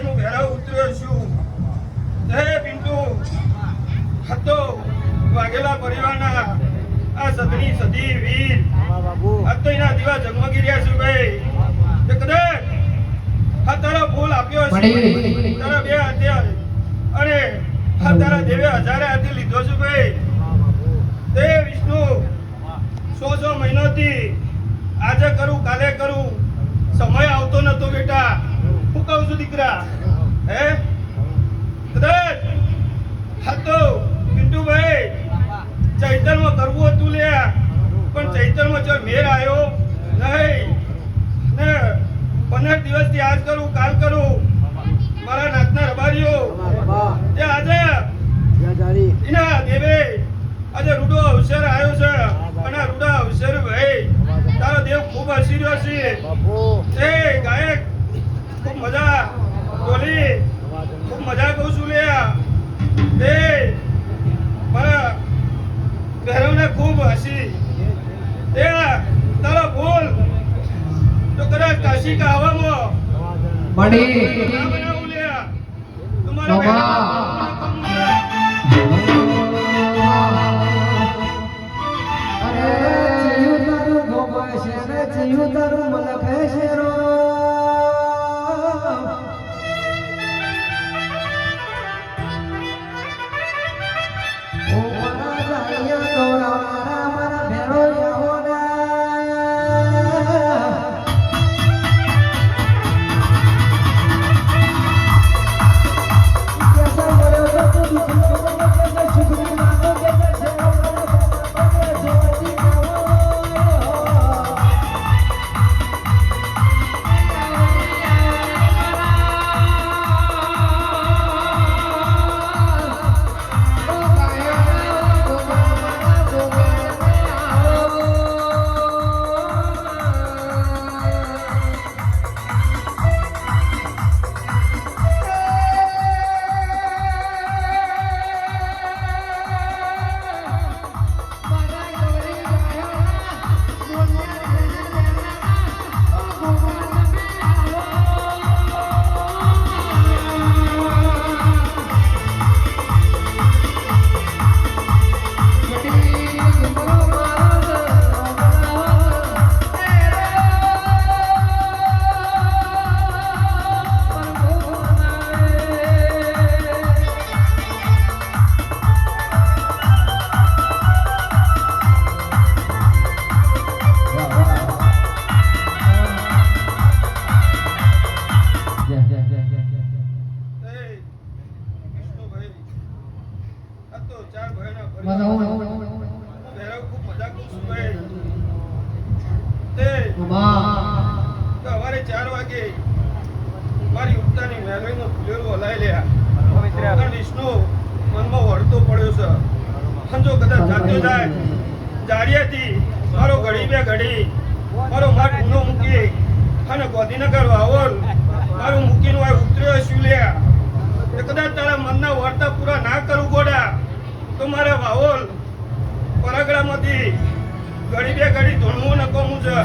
હું ઘેરા ઉતર્યો છું. હે પિન્ટુ, હતો વાઘેલા પરિવારના આ સદની સદી વીર. આ તો એના દીવા જન્મગી રહ્યા છે ભાઈ. તે કદાચ આ તારા ફૂલ આપ્યો છે તારા બે હાથે અને આ તારા દેવે હજારે હાથે લીધો છે ભાઈ. તે વિષ્ણુ 100 મહિનોથી આજે કરું કાલે કરું સમય આવતો નતો બેટા. હું કહું છું દીકરા, હે કદાચ હા તો પિન્ટુભાઈ ચૈતરમાં કરવું હતું લે, પણ ચૈતરમાં જો મેર આવ્યો નહીં ને 15 દિવસથી આજ કરું કાલ કરું મારા નાતના રબારીઓ તે આજે એના દેવે આજે રૂડો અવસર આવ્યો છે અને રૂડા અવસર ભાઈ તારો દેવ ખૂબ હસી રહ્યો છે. એ ગાયક ખૂબ મજા બોલી ખૂબ મજા કહું છું લે. એ મારા બહેરોને ખૂબ હસી. એ તારો બોલ તો કદાચ કાશી કા હવામાં બનાવું લે તમારા સવારે 4 વાગે મારી ઉત્તાની મેલવીનો ફૂલેરો હલાઈ લ્યા. વિષ્ણુ મનમાં વળતો પડ્યો છે. સમજો કદાચ જાતો જાય જાડિયાથી મારો ઘડી બે ઘડી મારો માટ ઊંડો મૂકી અને ગોધીનગર વાવોલ મારું મૂકીને આ ઉતર્યો છું લ્યા. એ કદાચ તારા મનના વાર્તા પૂરા ના કરું ગોડા તો મારે વાવોલ પરગડામાંથી ઘડી બે ઘડી ધોણવું ન કોમું છે.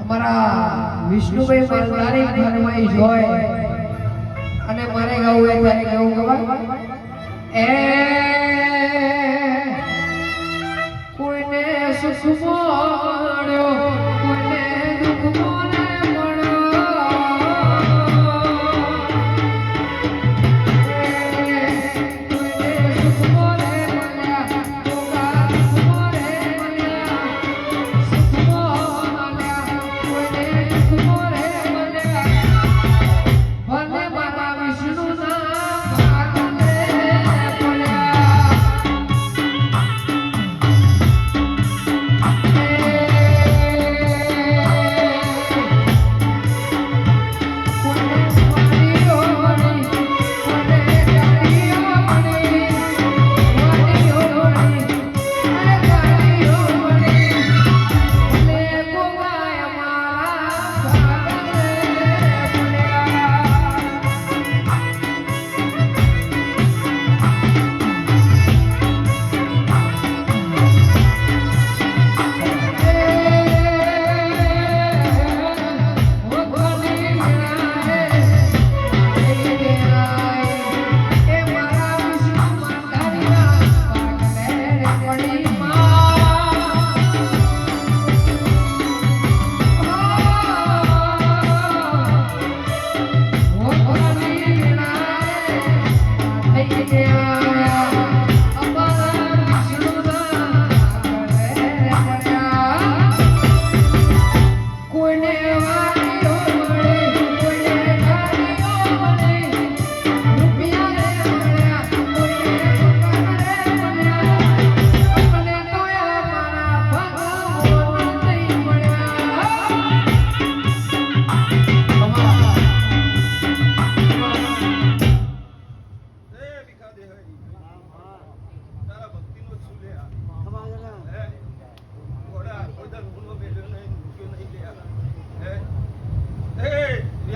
અમારા વિષ્ણુભાઈ મારી ઘરવાઈ જોય અને મારે ગાવું એ મારે ગાવું ખબર એ કોઈને સુખ મળ્યો કોઈને દુઃખ મળ્યો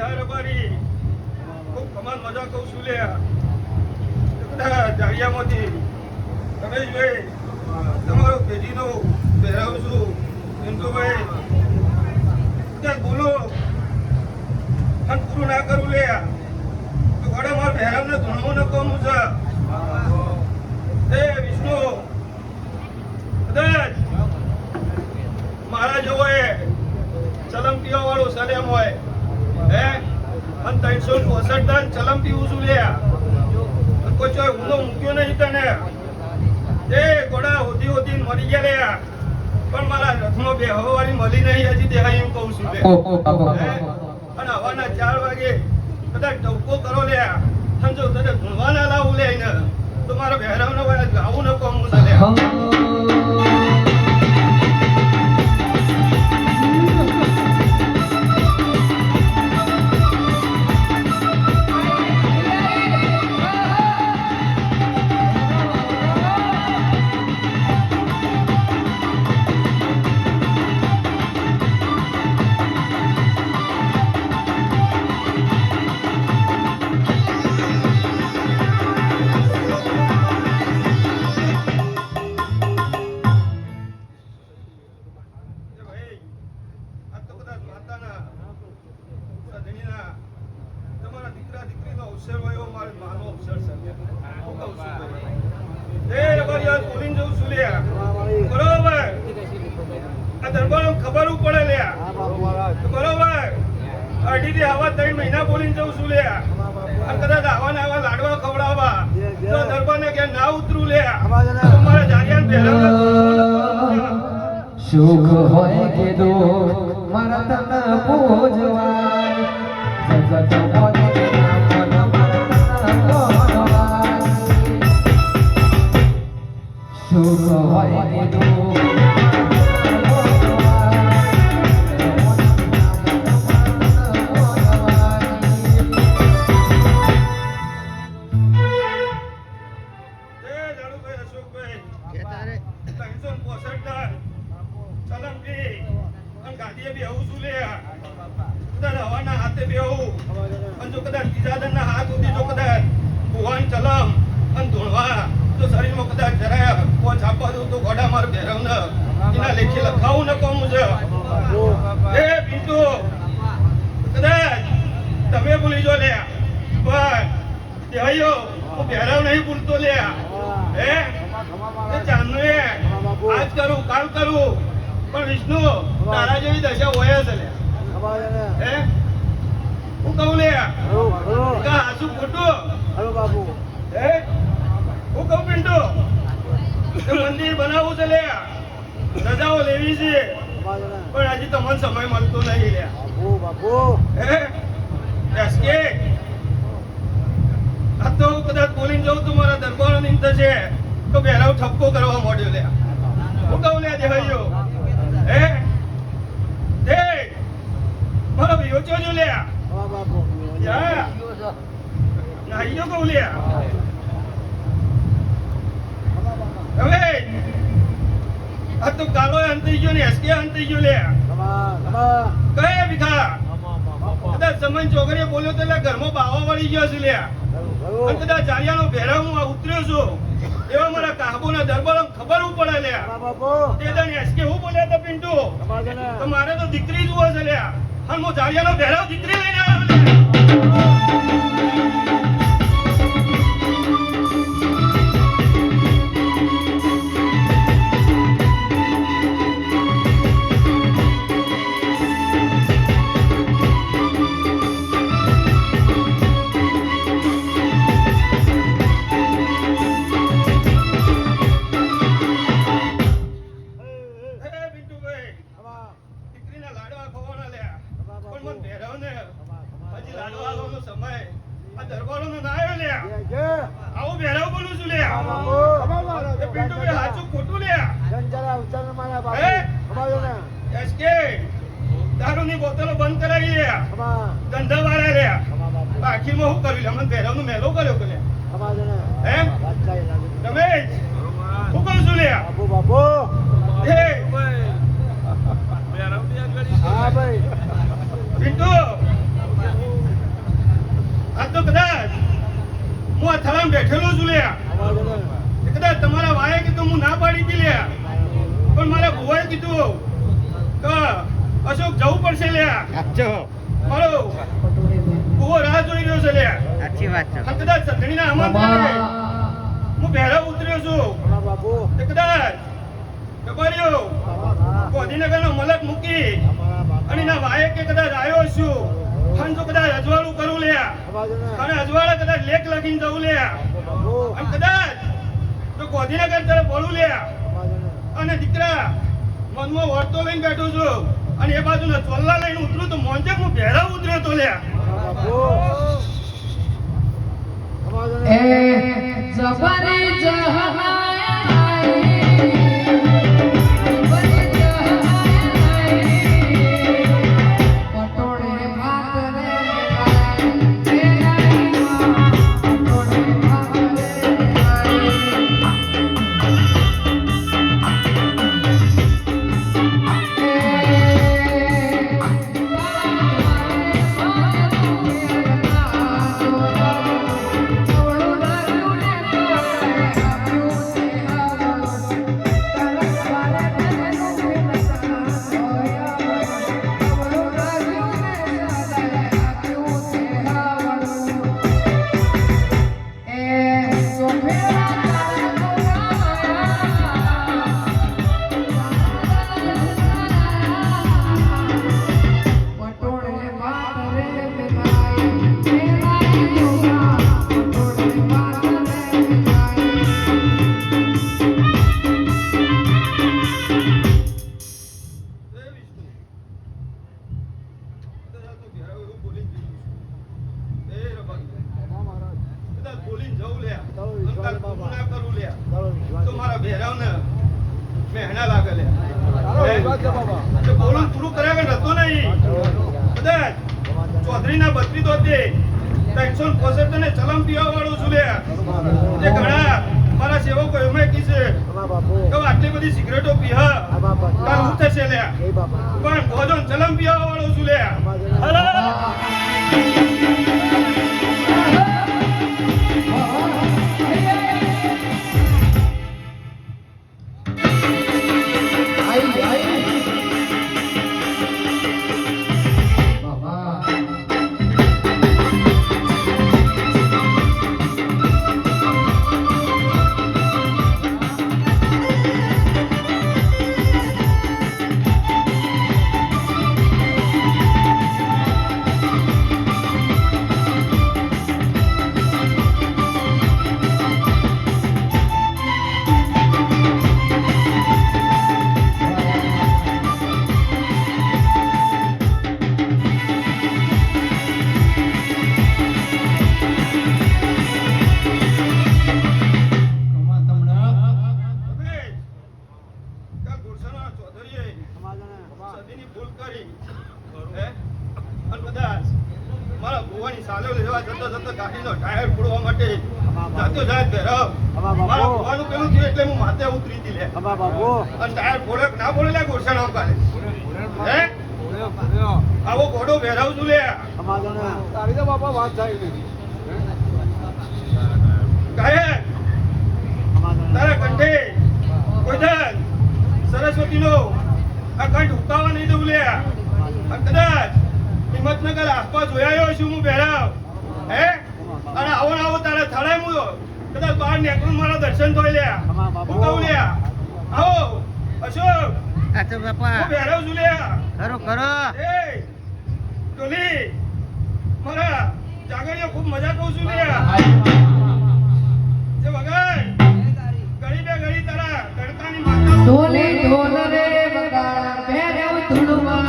યાર અમારી ખૂબ કમાલ મજા કહું છું લે બધા જાળિયામાંથી રમેશભાઈ તમારો પેઢીનો પહેરાવ છું પિન્ટુભાઈ બધા બોલો અને પૂરું ના કરું લે તો ઘોડે મારા પહેરાવને ધૂણવું ન કહું છે એ વિષ્ણુ કદાચ મારા જેવો એ ચલમ પીવા વાળો સલેમ હોય હે અને 365 દાન ચલમ પીવું છું લે કોઈ ચોય ઊંધો મૂક્યો નહીં તને એ ઘોડા હોધી હોધી મરી ગયા લે પણ મારા રથમાં બેહવા વાળી મળી નહીં હજી દેખાય એમ કહું છું લે અને હવાના 4 વાગે કદાચ ટવકો કરો લે સમજો તને ધૂણવા ના લાવું લે ને તો મારા બહેરાવનો આવું ન કહું છું લે અઢીથી આવા 3 મહિના બોલીને જઉં છું લે અને કદાચ આવા ને આવા લાડવા ખવડાવવા તો દરબારને કે ના ઉતરું લે મારા જારિયાને પહેરાવવા સુખ હોય કે દુઃખ મારા તન પૂજવાય જગત હોય કે નામ મારા તન ગોળવાય સુખ હોય કે દુઃખ તમે ભૂલી જો લે પણ હું પહેરાવ નહીં ભૂલતો લે હે ચાંદનું આજ કરું કાલ કરું પણ વિષ્ણુ તારા જેવી દશા હોય છે લે હે હું કહું લે હાસુ ખોટું હે હું કહું પિન્ટુ મંદિર બનાવવું છે લે રજાઓ લેવી છે પણ હજી તમને સમય મળતો નહીં લે હે એસકે આ તો કદાચ બોલીને જઉં તો મારા દરબારો નીમ થશે તો બેરાવ ઠપકો કરવા માંડ્યો લે હું કહું લે દેહાઈયો હે દે મારો વિયો જો લે યા નાઈયો કહું લે હવે આ તો કાલો અંતરી ગયો ને એસકે અંતરી ગયો લે કઈ ભીખા કદાચ સમય ચોકરીએ બોલ્યો તો એટલે ઘરમાં બાવા વળી ગયો છે લે અને કદાચ જારિયાનો ભેરા હું ઉતર્યો છું એવા મારા કાબુના દરબાર ખબર પડે લે તે દન એસકે હું બોલ્યા હતા પિન્ટુ તો મારે તો દીકરી જ હોય છે લે અને હું જારિયાનો ભેરા દીકરી લઈને આવ્યો લે દારૂની બોટલો બંધ કરાવી લે ધંધા વાળા લે આખીરમાં હું કર્યું અમને ભેરવનો મેલો કર્યો કે હે તમે હું કહું છું લે હે પિન્ટુ આમ બેઠેલો છું લ્યા. એ કદાચ તમારા વાએ કીધું હું ના પાડી હતી લ્યા, પણ મારા ભુવાએ કીધું કે અશોક જવું પડશે લ્યા. મારો ભુવો રાહ જોઈ રહ્યો છે લ્યા. સાચી વાત છે. અને કદાચ સધણીના આમંત્રણે હું બહેરાવ ઉતર્યો છું. એ કદાચ ડબારીઓ ગાંધીનગરનો મલક મૂકી અને એના વાએ કે કદાચ આવ્યો છું અને જો કદાચ અજવાળું કરું લ્યા અને અજવાળા કદાચ લેખ લખીને જવું લ્યા અને કદાચ જો ગાંધીનગર તરફ વળું લ્યા અને દીકરા મનમાં વળતો લઈને બેઠો છું અને એ બાજુના ચોલ્લા લઈને ઉતરું તો મોંજે હું બહેરાવ ઉતર્યો તો લ્યા. એ જબરી જહાય ચૌધરીના 32 365 ને ચલમ પીવા વાળો છું લ્યા. જે ઘણા મારા સેવકો એમાં કીધે કે આટલી બધી સિગરેટો પીહા કાલ હું થશે લ્યા, પણ ભોજન ચલમ પીવા વાળો છું લ્યા. મારા ભુવાની સાલો લેવા જતો ગાડીનો ટાયર ફોડવા માટે જાતો જાત ભેરવ. મારા ભુવાનું પેલું થયું એટલે હું માથે ઉતરી હતી લે. અને ટાયર ફોડે ના ફોડે લે ગોરસાનો કાલે હે આવો ઘોડો ભેરવ છું લે. તારી તો બાપા વાત થાય કહે તારા કંઠે કોઈ દન સરસ્વતીનો આ કંઠ ઉકાવા નહીં દઉં લે. અને કદાચ હિંમતનગર આસપાસ જોયાયો છું હું બહેરાવ હે અને આવો તારે થડાય હું કદાચ બહાર નીકળું મારા દર્શન થઈ લ્યા. હું કહું લ્યા આવો અશોક સાચો બાપા. હું બહેરાવ છું લ્યા. કરો કરો. એ ટોલી મારા જાગણીઓ ખૂબ મજા કહું છું લ્યા. જે વગર ઘડી બે ઘડી તારા તડકાની માતા ઢોલે ઢોલ રે વગાડ ભેરવ ધૂળવા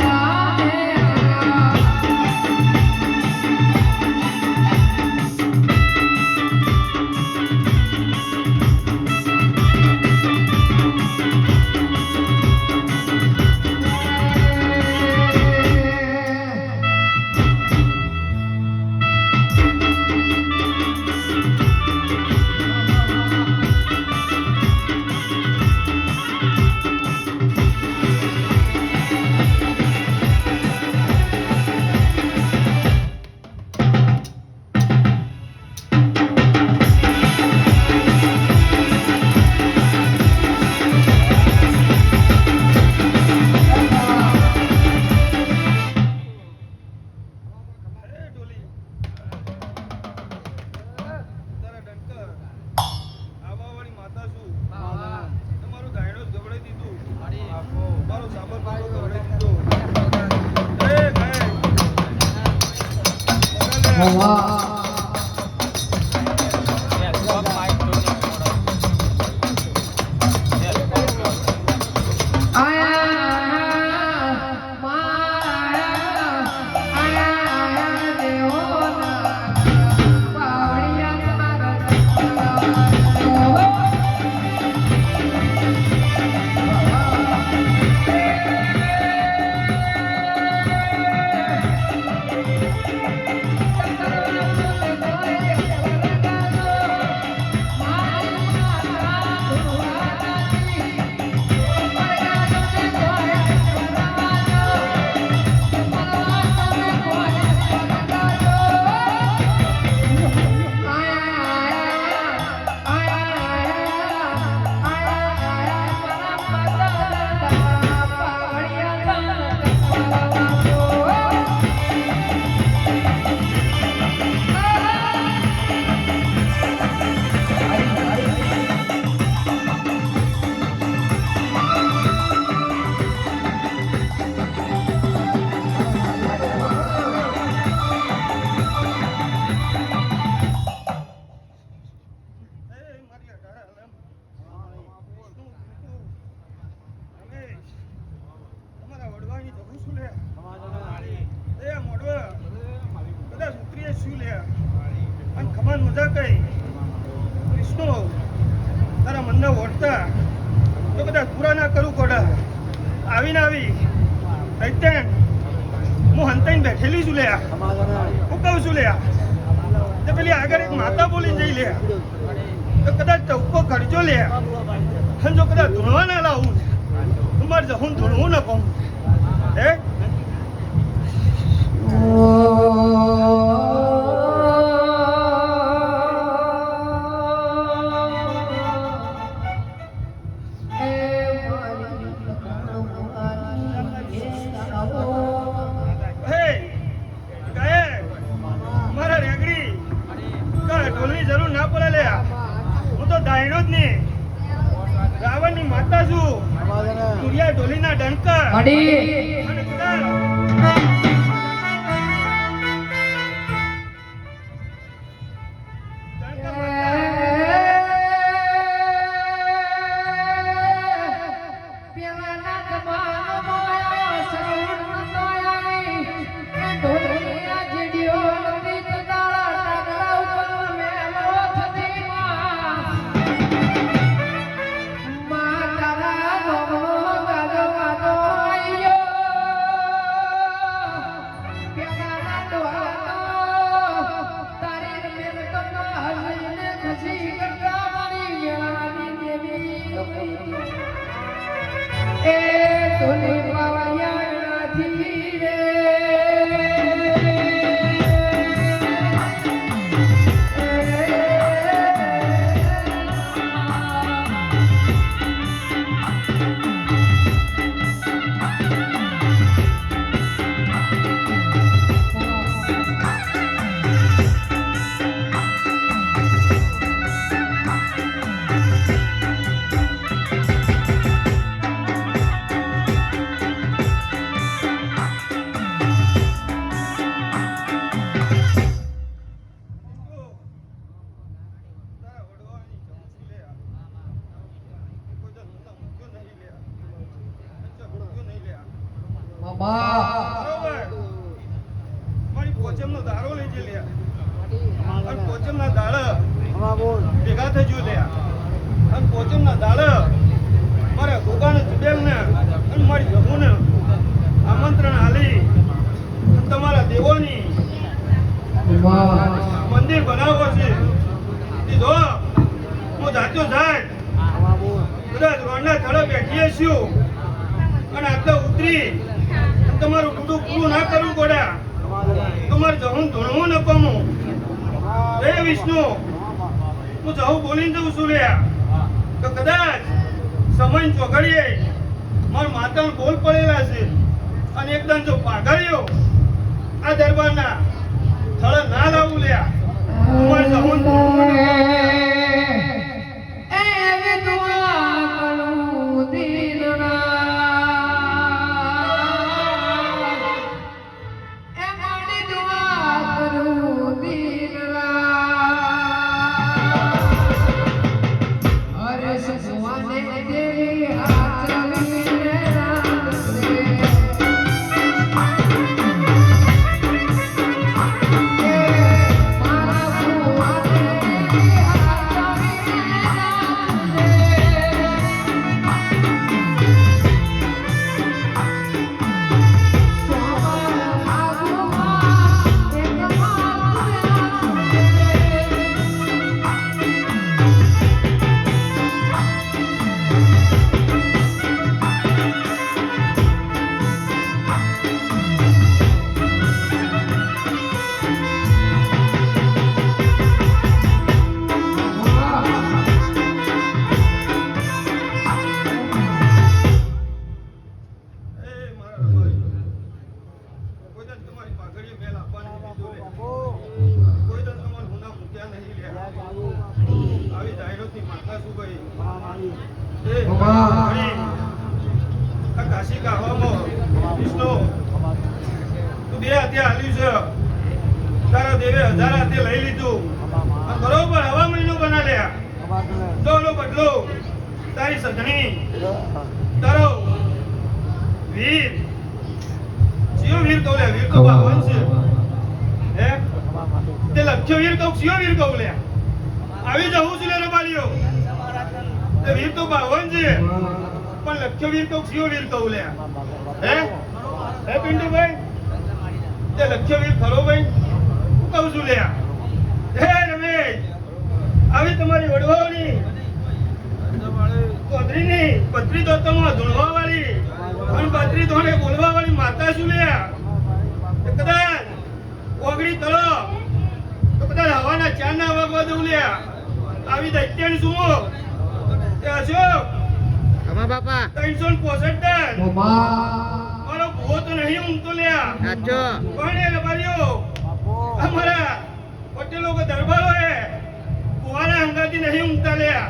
મારી અઢાર આલમ. અમે તમારા વડવાની જવું શું લે? એ મોડવા કદાચ ઉતરીએ શું લે? અને ખમાન મજા કઈ વિષ્ણુ તારા મનને ઓળતા તો કદાચ પૂરા ના કરું કોડા આવી અત્યારે હું હંતાઈને બેઠેલી છું લ્યા. હું કહું છું લ્યા તે પેલી આગળ એક માતા બોલીને જઈ લે તો કદાચ ચૌકો ખર્ચો લે અને જો કદાચ ધૂણવા ના લાવું તમારે જવું ધૂણવું ન કહું હે રાવણની માતા છું સૂર્યા ઢોલીના ડંકા અને કદાચ મારી પોચમનો દારો લઈ જે લે અને પોચમના દાડા ભેગા થઈ જો લે અને પોચમના દાડા મારા ગોગાને જુબેલને અને મારી જમુને આમંત્રણ આલી તમારા દેવોની મંદિર બનાવવો છે દીધો હું જાતો જાય કદાચ રોડના થડે બેઠીએ છું અને આટલે ઉતરી તમારું ડૂડું પૂરું ના કરવું પડે તમારે જવું ધૂણવું ન પામું હે વિષ્ણુ હું જવું બોલીને જઉં છું લે તો કદાચ સમય ચોઘડીએ મારા માતાનું બોલ પડેલા છે અને એકદમ જો પાઘડ્યો આ દરબારના થળે ના લાવું લે તમારે જવું ધૂણવું આવી જાહેરાતની માતા શું કહી એ બાબા. ઘણી આ કાશી ગાવામાં વિષ્ણુ તું બે હાથે હાલ્યું છે તારા દેવે 1000 હાથે લઈ લીધું અને બરોબર હવા મહિનો બનાવ્યા તો એનો બદલો તારી સધણી તારો વીર જીવ વીર કહું લે વીર તો ભગવાન છે હે તે લખ્યો વીર કહું જીવ વીર કહું લે આવી જવું છું લે રબાલીઓ તે વીર તો ભગવાન છે પણ લખ્યો વીર કહું જીવ વીર કહું લે હે હે પિન્ટુભાઈ તે લખ્યો વીર ખરો ભાઈ હું કહું છું લે હે રમેશ આવી તમારી વડવાઓની પત્રી પત્રી તો તમે ધૂળવા વાળી અને પત્રી તોને બોલવા વાળી માતા શું લ્યા કદાચ ઓગળી કરો તો કદાચ હવાના 4 ના વાગવા દઉં લ્યા આવી દૈત્યાની સુમો એ અશોક ખમા બાપા 365 બાબા. મારો ભૂવો તો નહીં ઊંઘતો લ્યા સાચો કોણ એ રબારીઓ અમારા પટેલો કે દરબારો હે ભૂવાના અંગાથી નહીં ઊંઘતા લ્યા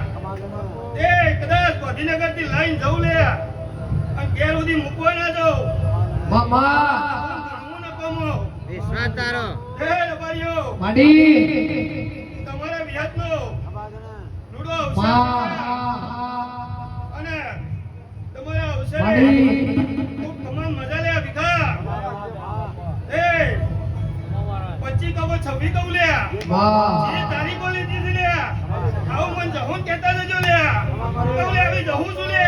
એ કદાચ ગાંધીનગર થી લાઈન જવું લે અને ઘેર સુધી મૂકવા ના જાઉં બાબા. ભણવું ન કમો વિશ્વાસ તારો હે રબારીઓ માડી. તમારા વિહાતનો લૂડો અવસર બા. અને તમારા અવસરે માડી. ખૂબ કમાન મજા લે ભીખા એ 25 કહો 26 કહું લે બા. જે તારીખો લીધી છે લે આવું મન જહું કહેતા જજો લે કહું લે આવી જહું છું લે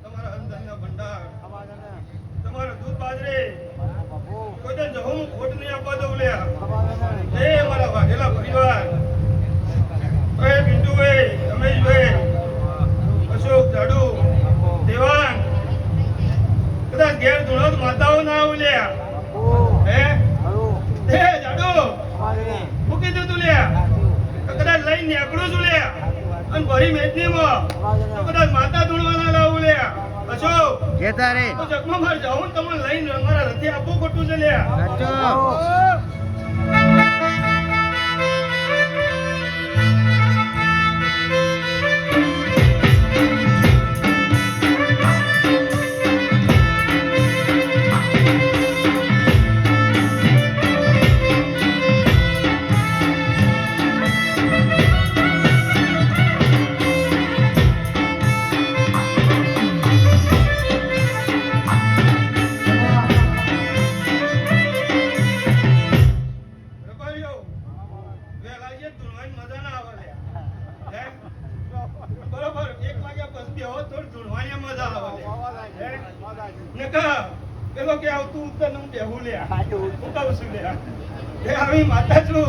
તમારા અંદરના ભંડાર તમારા દૂધ બાજરી કોઈ તો જહું ખોટ નહીં આપવા દઉં લ્યા એ મારા વાઘેલા પરિવાર એ પિન્ટુભાઈ રમેશભાઈ અશોક જાડુ દેવાન કદાચ ઘેર ધૂળો માતાઓ ના આવું લ્યા હે હે જાડુ મૂકી દીધું લ્યા તો કદાચ લઈને નીકળું છું લ્યા અને ભરી મેદનીમાં તો કદાચ માતા ધૂળવાના લાવું લ્યા અશોક જે તારે તો જગમાં માર જાઉં તમને લઈને મારા રથે આપવું ખોટું છે લ્યા સાચો રબારીઓ, વહેલા આવીએ તો ધૂળવાની મજા ના આવે લ્યા. હે? બરોબર 1 વાગ્યા પછી બેહો તો ધૂળવાની મજા આવે લ્યા. હે? નકર પેલો કે આવતું ઉત્તર હું બેહું લ્યા હું કહું છું લ્યા એ આવી માતા છું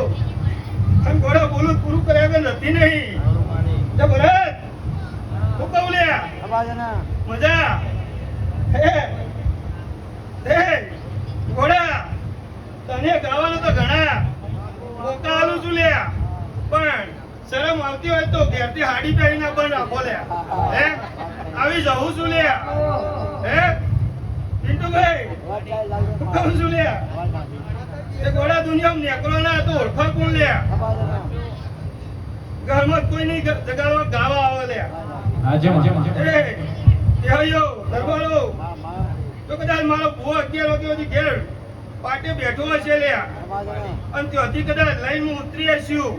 અને ઘોડો બોલું પૂરું કર્યા વગર નથી નહીં તે ભરત હું કહું લ્યા મજા હે હે ઘોડા તને ગાવાનું તો ઘણા મોકા આલું છું લ્યા પણ શરમ આવતી હોય તો ઘેરથી હાડી પહેરીને પણ રાખો લ્યા હે આવી જવું છું લ્યા હે પિન્ટુભાઈ હું કહું છું લ્યા એ ગોળા દુનિયામાં નેકરો ના હતો ઓળખો કોણ લે ઘરમાં કોઈ નહીં જગાડવા ગાવા આવે લે એ હયો દરબારો તો કદાચ મારો ભૂવો 11 વાગ્યા સુધી ઘેર પાટે બેઠો હશે લે અને ત્યાંથી કદાચ લાઈનમાં ઉતરી હશું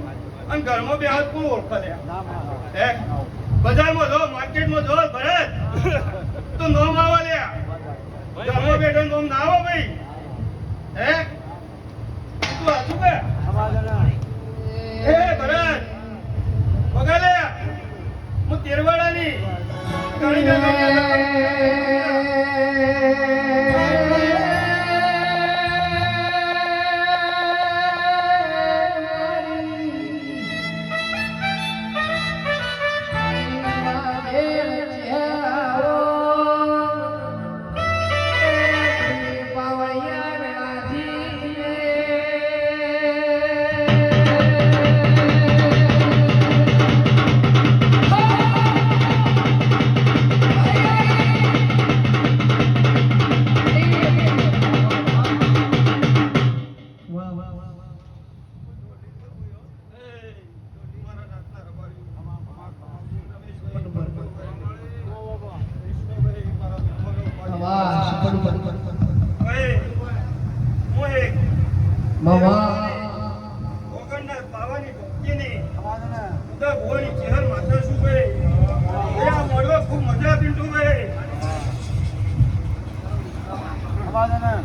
અને ઘરમાં બે હાથ કોણ ઓળખે લે હે બજારમાં જો માર્કેટમાં જો ભરત તો નોમ આવે લે ઘરમાં બેઠો નોમ ના આવો ભાઈ હે તું હાચું કે એ ભરત પગાલે હું તેરવાડાની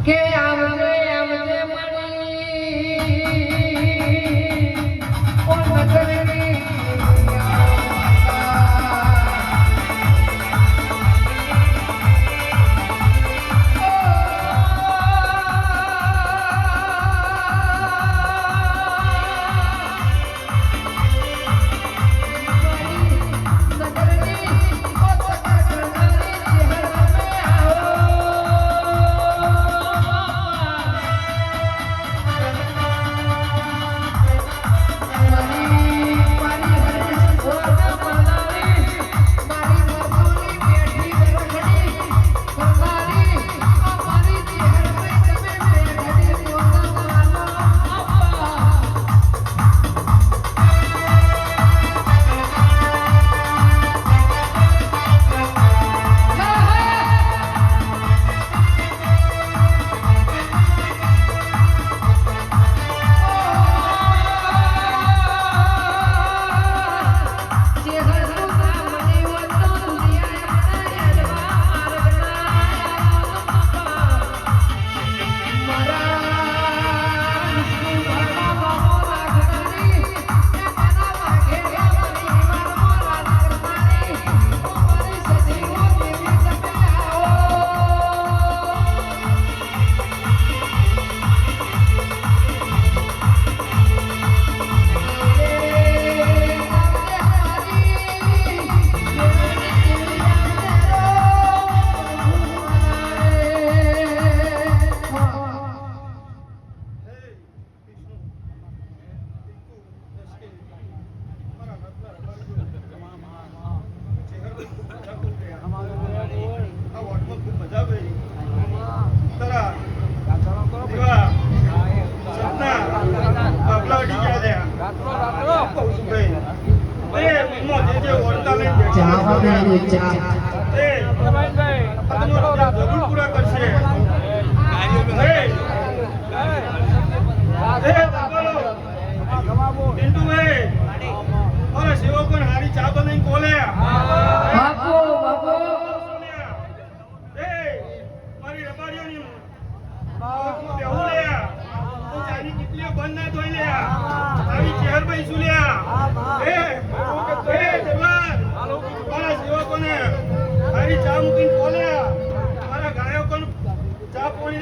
કે આવજે આવજે મણી ઓ નગરની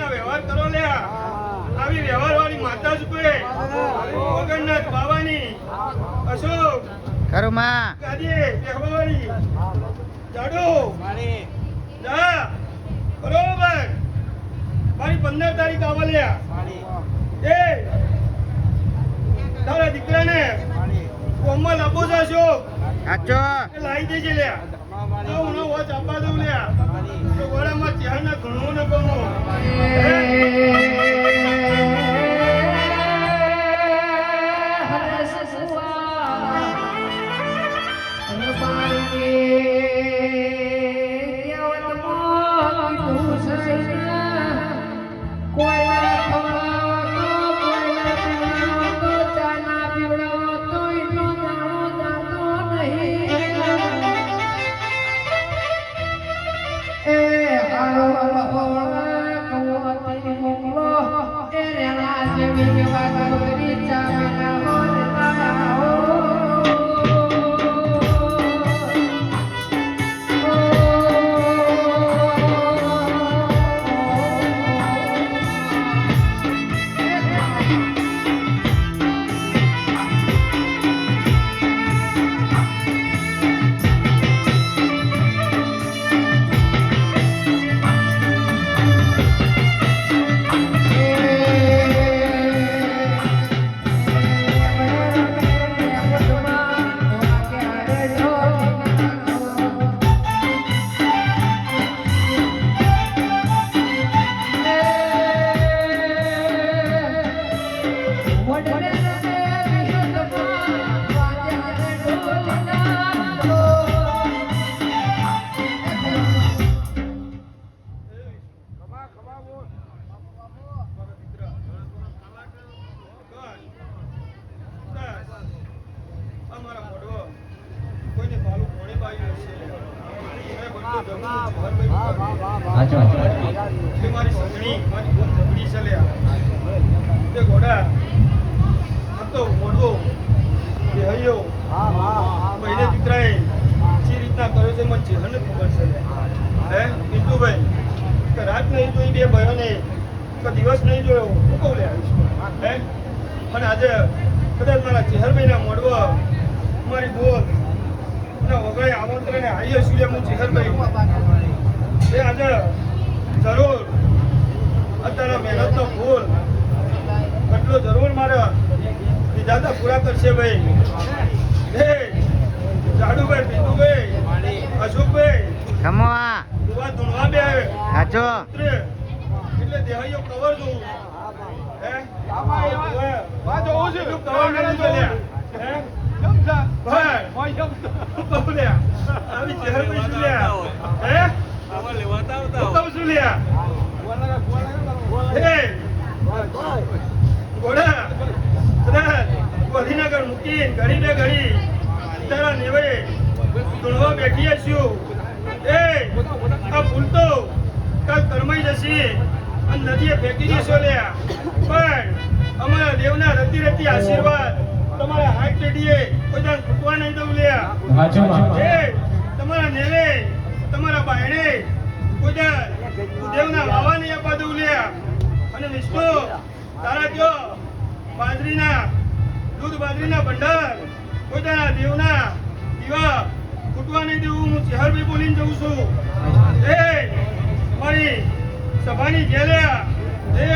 વ્યવહાર કરો લે આવી વ્યવહાર વાળી માતા જ કોઈ જગન્નાથ બાવાની અશોક કરુમા ગાદી બેહવાળી જાડો જા બરોબર મારી 15 તારીખ આવલ્યા એ તારા દીકરાને કોમલ આપો છો સાચો લાવી દેજે લ્યા તો હું વોચ આપવા દઉં લ્યા તો ગોળામાં ચહેરા ઘણું ન ગમો મારા મિત્ર બસ અમારા મોઢવો કોઈને ભાલું કોણે પાયું હશે એ બધું જમવું છે મારી સગણી મારી ખૂબ ઝઘડી ચલ્યા તે ઘોડા હતો મોઢવો એ હૈયો મહિને દીકરાએ જે રીતના કર્યો છે મને ચહેરને ખબર છે હે પિન્ટુભાઈ કે રાત નહીં જોઈ બે ભાઈઓને કે દિવસ નહીં જોયો હું કહું લે હે અને આજે કદાચ મારા ચહેરભાઈના મોડવા મારી બોલ અને વગરે આમંત્રણે આવી હશું લે હું ચહેરભાઈ એ આજે જરૂર અત્યારે મહેનતનો ફૂલ કેટલો જરૂર મારા વિધાતા પૂરા કરશે ભાઈ હે જાડુભાઈ પિન્ટુભાઈ અશોકભાઈ ખમવા કુવા ધૂણવા બે સાચો એટલે દેહાઈઓ કવર જોઉં હે વા જોવું છે એટલું કવર નથી જોલ્યા હે ભાઈ હું કહું લ્યા આવી ચહેર પઈ શું લ્યા હે હું કહું છું લ્યા હે ઘોડા કદાચ ગાંધીનગર મૂકી ઘડી ને ઘડી તારા નેવે ધૂણવા બેઠી હશું એ આ ભૂલ તો કાલ કરમાઈ જશે અને નદીએ ફેંકી દેશો લ્યા પણ અમારા દેવના રતી રતી આશીર્વાદ તમારા હાથ પેઢીએ કોઈ દાન ખૂટવા નહીં દઉં લ્યા એ તમારા નેવે તમારા બાયણે કોઈ દાન દેવના વાવા નહીં આપવા દઉં લ્યા અને વિષ્ણુ તારા કયો બાજરીના દૂધ બાજરીના ભંડાર કોઈ દાના દેવના દીવા ખૂટવા નહીં દેવું હું ચહેરભાઈ બોલીને જઉં છું એ મારી સભાની જેલ્યા એ